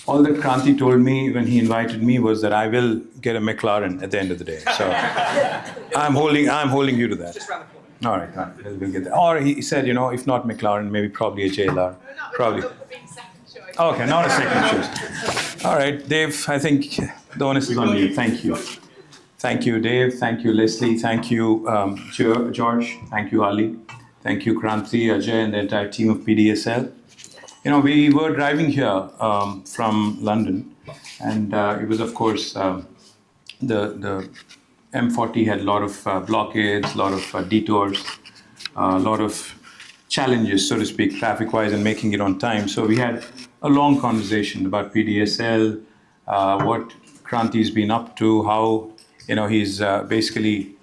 All that Kranti told me when he invited me was that I will get a McLaren at the end of the day. So I'm holding you to that. Just round the corner. All right, we'll get that. Or he said, if not McLaren, maybe probably a JLR. Probably. Okay, not a second choice. All right, Dave, I think the onus is on you. Thank you. Thank you, Dave. Thank you, Leslie. Thank you, George. Thank you, Ali. Thank you, Kranti, Ajay, and the entire team of PDSL. We were driving here from London, and it was, of course, the M40 had a lot of blockades, a lot of detours, a lot of challenges, so to speak, traffic-wise, and making it on time. So we had a long conversation about PDSL, what Kranti's been up to, how he's basically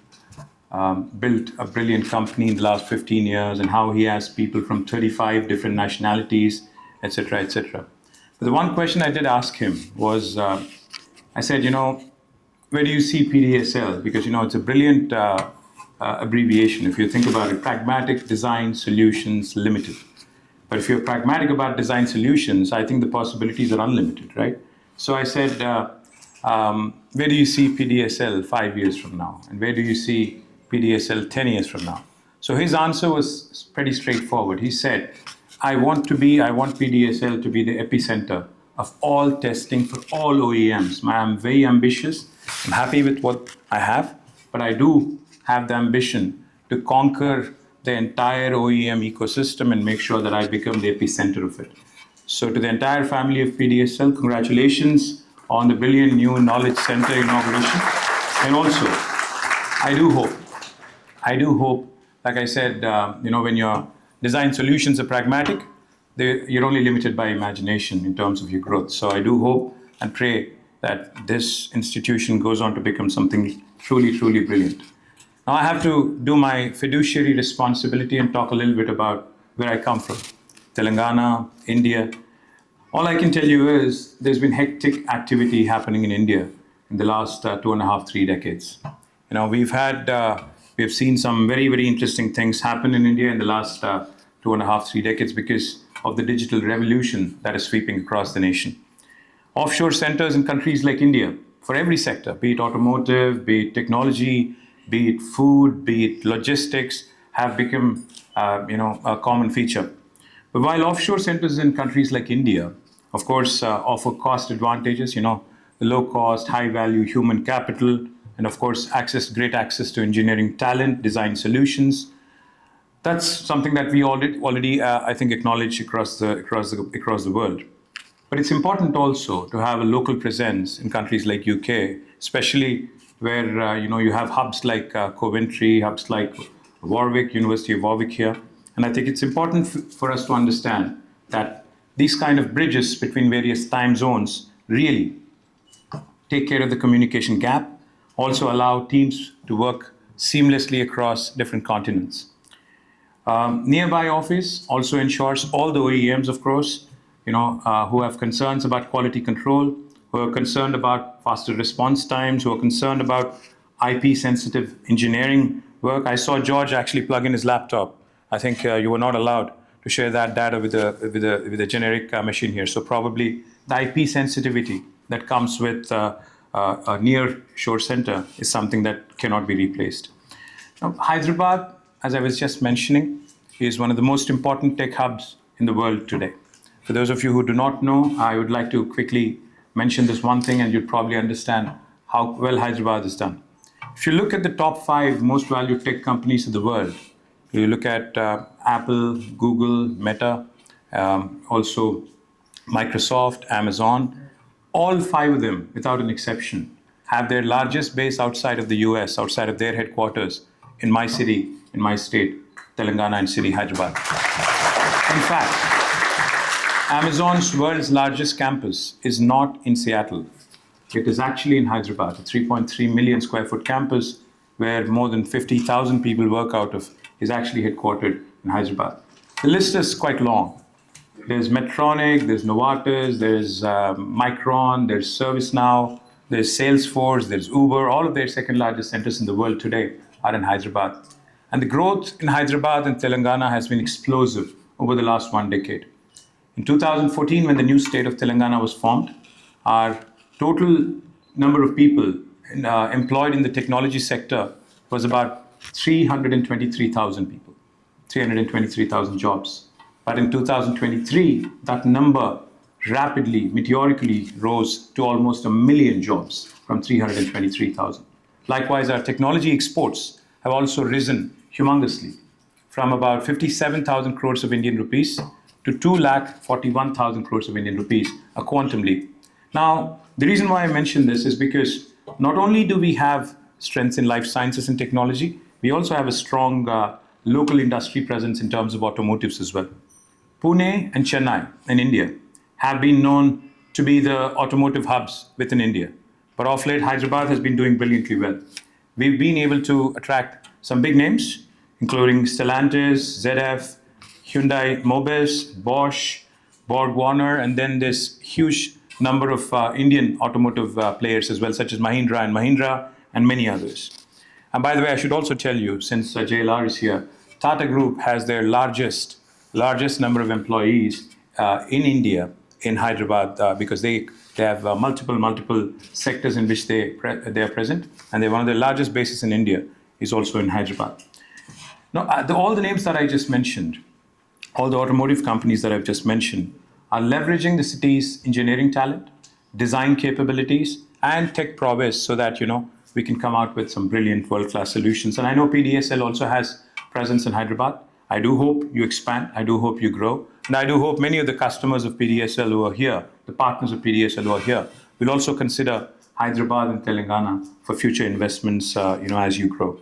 built a brilliant company in the last 15 years, and how he has people from 35 different nationalities, etc., etc. But the one question I did ask him was, I said, where do you see PDSL? Because, it's a brilliant abbreviation. If you think about it, Pragmatic Design Solutions Limited. But if you're pragmatic about design solutions, I think the possibilities are unlimited, right? So I said, where do you see PDSL 5 years from now? And where do you see PDSL 10 years from now? So his answer was pretty straightforward. He said, I want PDSL to be the epicenter of all testing for all OEMs. I'm very ambitious. I'm happy with what I have, but I do have the ambition to conquer the entire OEM ecosystem and make sure that I become the epicenter of it. So to the entire family of PDSL, congratulations on the brilliant new Knowledge Center inauguration. And also, I do hope, like I said, when your design solutions are pragmatic, you're only limited by imagination in terms of your growth. So I do hope and pray that this institution goes on to become something truly, truly brilliant. Now I have to do my fiduciary responsibility and talk a little bit about where I come from. Telangana, India. All I can tell you is there's been hectic activity happening in India in the last 2.5, 3 decades. We've seen some very, very interesting things happen in India in the last 2.5, 3 decades because of the digital revolution that is sweeping across the nation. Offshore centers in countries like India, for every sector, be it automotive, be it technology, be it food, be it logistics, have become a common feature. But while offshore centers in countries like India, of course, offer cost advantages, the low cost, high value human capital, and of course, great access to engineering talent, design solutions. That's something that we already I think, acknowledge across the world. But it's important also to have a local presence in countries like UK, especially where you have hubs like Coventry, hubs like Warwick, University of Warwick here. And I think it's important for us to understand that these kind of bridges between various time zones really take care of the communication gap, also allow teams to work seamlessly across different continents. Nearby office also ensures all the OEMs, of course, who have concerns about quality control, who are concerned about faster response times, who are concerned about IP-sensitive engineering work. I saw George actually plug in his laptop. I think you were not allowed to share that data with a generic machine here. So probably the IP sensitivity that comes with a near-shore center is something that cannot be replaced. Now, Hyderabad, as I was just mentioning, is one of the most important tech hubs in the world today. For those of you who do not know, I would like to quickly mention this one thing and you'll probably understand how well Hyderabad is done. If you look at the top 5 most valued tech companies in the world, you look at Apple, Google, Meta, also Microsoft, Amazon, all 5 of them, without an exception, have their largest base outside of the US, outside of their headquarters, in my city, in my state, Telangana and city, Hyderabad. In fact, Amazon's world's largest campus is not in Seattle. It is actually in Hyderabad, a 3.3 million square foot campus where more than 50,000 people work out of, is actually headquartered in Hyderabad. The list is quite long. There's Medtronic, there's Novartis, there's Micron, there's ServiceNow, there's Salesforce, there's Uber. All of their second largest centers in the world today are in Hyderabad. And the growth in Hyderabad and Telangana has been explosive over the last 1 decade. In 2014, when the new state of Telangana was formed, our total number of people employed in the technology sector was about 323,000 people, 323,000 jobs. But in 2023, that number rapidly, meteorically rose to almost 1 million jobs from 323,000. Likewise, our technology exports have also risen humongously from about 57,000 crores of Indian rupees to 2,41,000 crores of Indian rupees, a quantum leap. Now, the reason why I mention this is because not only do we have strengths in life sciences and technology, we also have a strong local industry presence in terms of automotives as well. Pune and Chennai in India have been known to be the automotive hubs within India. But of late, Hyderabad has been doing brilliantly well. We've been able to attract some big names, including Stellantis, ZF, Hyundai Mobis, Bosch, Borg Warner, and then this huge number of Indian automotive players as well, such as Mahindra and many others. And by the way, I should also tell you, since JLR is here, Tata Group has their largest number of employees in India, in Hyderabad, because they have multiple sectors in which they are present, and they're one of the largest bases in India is also in Hyderabad. Now, all the names that I just mentioned, all the automotive companies that I've just mentioned, are leveraging the city's engineering talent, design capabilities, and tech prowess so that we can come out with some brilliant world-class solutions. And I know PDSL also has presence in Hyderabad. I do hope you expand. I do hope you grow. And I do hope many of the customers of PDSL who are here, the partners of PDSL who are here, will also consider Hyderabad and Telangana for future investments, as you grow.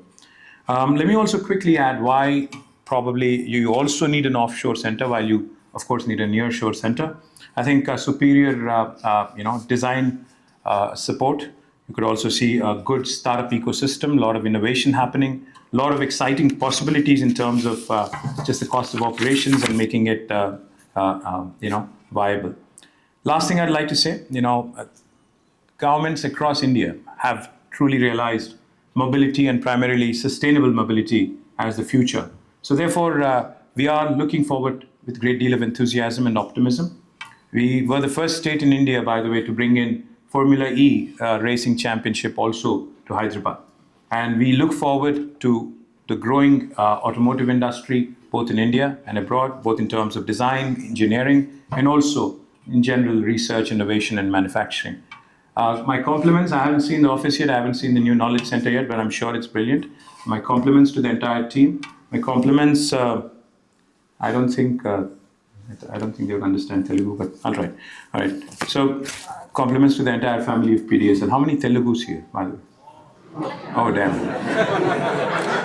Let me also quickly add why probably you also need an offshore center while you, of course, need a nearshore center. I think superior, design support. You could also see a good startup ecosystem, a lot of innovation happening, a lot of exciting possibilities in terms of just the cost of operations and making it, viable. Last thing I'd like to say, governments across India have truly realized mobility and primarily sustainable mobility as the future. So therefore, we are looking forward with a great deal of enthusiasm and optimism. We were the first state in India, by the way, to bring in Formula E racing championship also to Hyderabad. And we look forward to the growing automotive industry, both in India and abroad, both in terms of design, engineering, and also in general research, innovation, and manufacturing. My compliments, I haven't seen the office yet, I haven't seen the new knowledge center yet, but I'm sure it's brilliant. My compliments to the entire team. My compliments, I don't think they would understand Telugu, but all right. So, compliments to the entire family of PDSL. How many Telugus here, by the way? Oh, damn.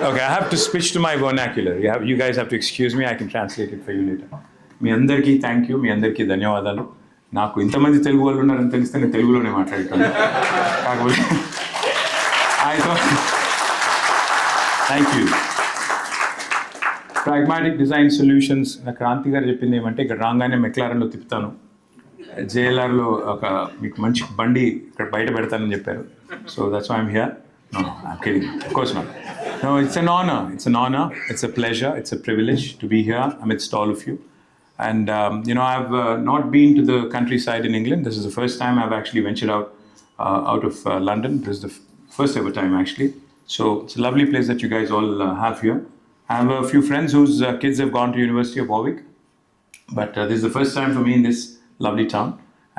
Okay, I have to switch to my vernacular. You guys have to excuse me. I can translate it for you later. మీ అందరికీ thank you, మీ అందరికీ ధన్యవాదాలు. నాకు ఇంతమంది తెలుగు వాళ్ళు ఉన్నారని తెలిస్తే నేను తెలుగులోనే మాట్లాడేటాను. కాకపోతే thank you. Pragmatic design solutions, Kranthi garu చెప్పింది ఏమంటే ఇక్కడ రాగానే మెక్లారెన్లో తిప్పుతాను, జేఎల్ఆర్లో మీకు మంచి బండి ఇక్కడ బయట పెడతానని చెప్పారు. So that's why I'm here. No, I'm kidding. Of course not. No, it's an honor. It's a pleasure. It's a privilege to be here amidst all of you. And, I've not been to the countryside in England. This is the first time I've actually ventured out of London. This is the first ever time, actually. So it's a lovely place that you guys all have here. I have a few friends whose kids have gone to University of Warwick. But this is the first time for me in this lovely town.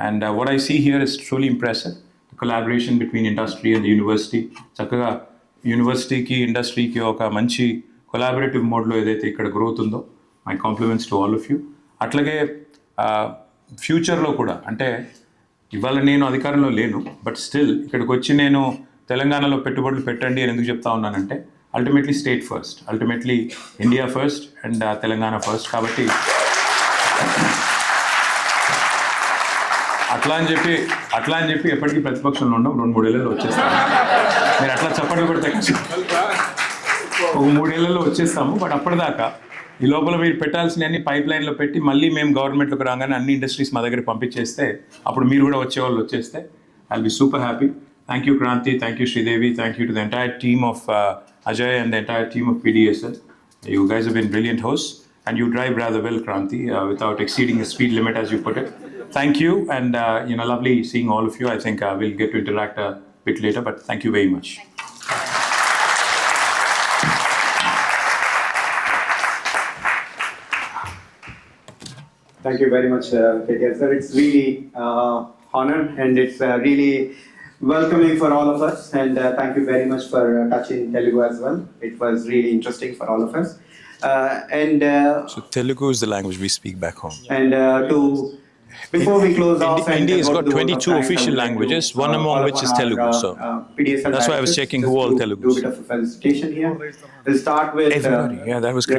And what I see here is truly impressive. The collaboration between industry and the university. Chakkaga university ki industry ki oka manchi collaborative mode lo edaithe ikkada growth undo. My compliments to all of you. అట్లాగే ఫ్యూచర్లో కూడా, అంటే ఇవాళ నేను అధికారంలో లేను, but still ఇక్కడికి వచ్చి నేను తెలంగాణలో పెట్టుబడులు పెట్టండి అని ఎందుకు చెప్తా ఉన్నానంటే, ultimately state first, ultimately India first and Telangana first. కాబట్టి అట్లా అని చెప్పి ఎప్పటికీ ప్రతిపక్షంలో ఉండవు. 2-3 ఏళ్ళలో వచ్చేస్తాము. మీరు అట్లా చప్పట్లు పెడితే ఒక 3 ఏళ్ళలో వచ్చేస్తాము. బట్ అప్పటిదాకా ఈ లోపల మీరు పెట్టాల్సిన అన్ని పైప్ లైన్లో పెట్టి మళ్ళీ మేము గవర్నమెంట్లోకి రాగానే అన్ని ఇండస్ట్రీస్ మా దగ్గర పంపించేస్తే అప్పుడు మీరు కూడా వచ్చేవాళ్ళు వచ్చేస్తే I will be super happy. Thank you Kranthi, thank you Sridevi, thank you to the entire team of Ajay and the entire team of PDSL. You guys have been brilliant hosts. and you drive rather well, Kranti, without exceeding the speed limit, as you put it. Thank you, and lovely seeing all of you. I think we'll get to interact a bit later, but thank you very much. Thank you very much, KTR sir. It's really honor and it's really welcoming for all of us. And thank you very much for touching Telugu as well. It was really interesting for all of us. So Telugu is the language we speak back home. And before we close off, India has got 22 official languages, one among which is Telugu. So PDSL that's why I was checking who all Telugus. Do a bit of a felicitation here. We'll start with everybody. Yeah, that was great.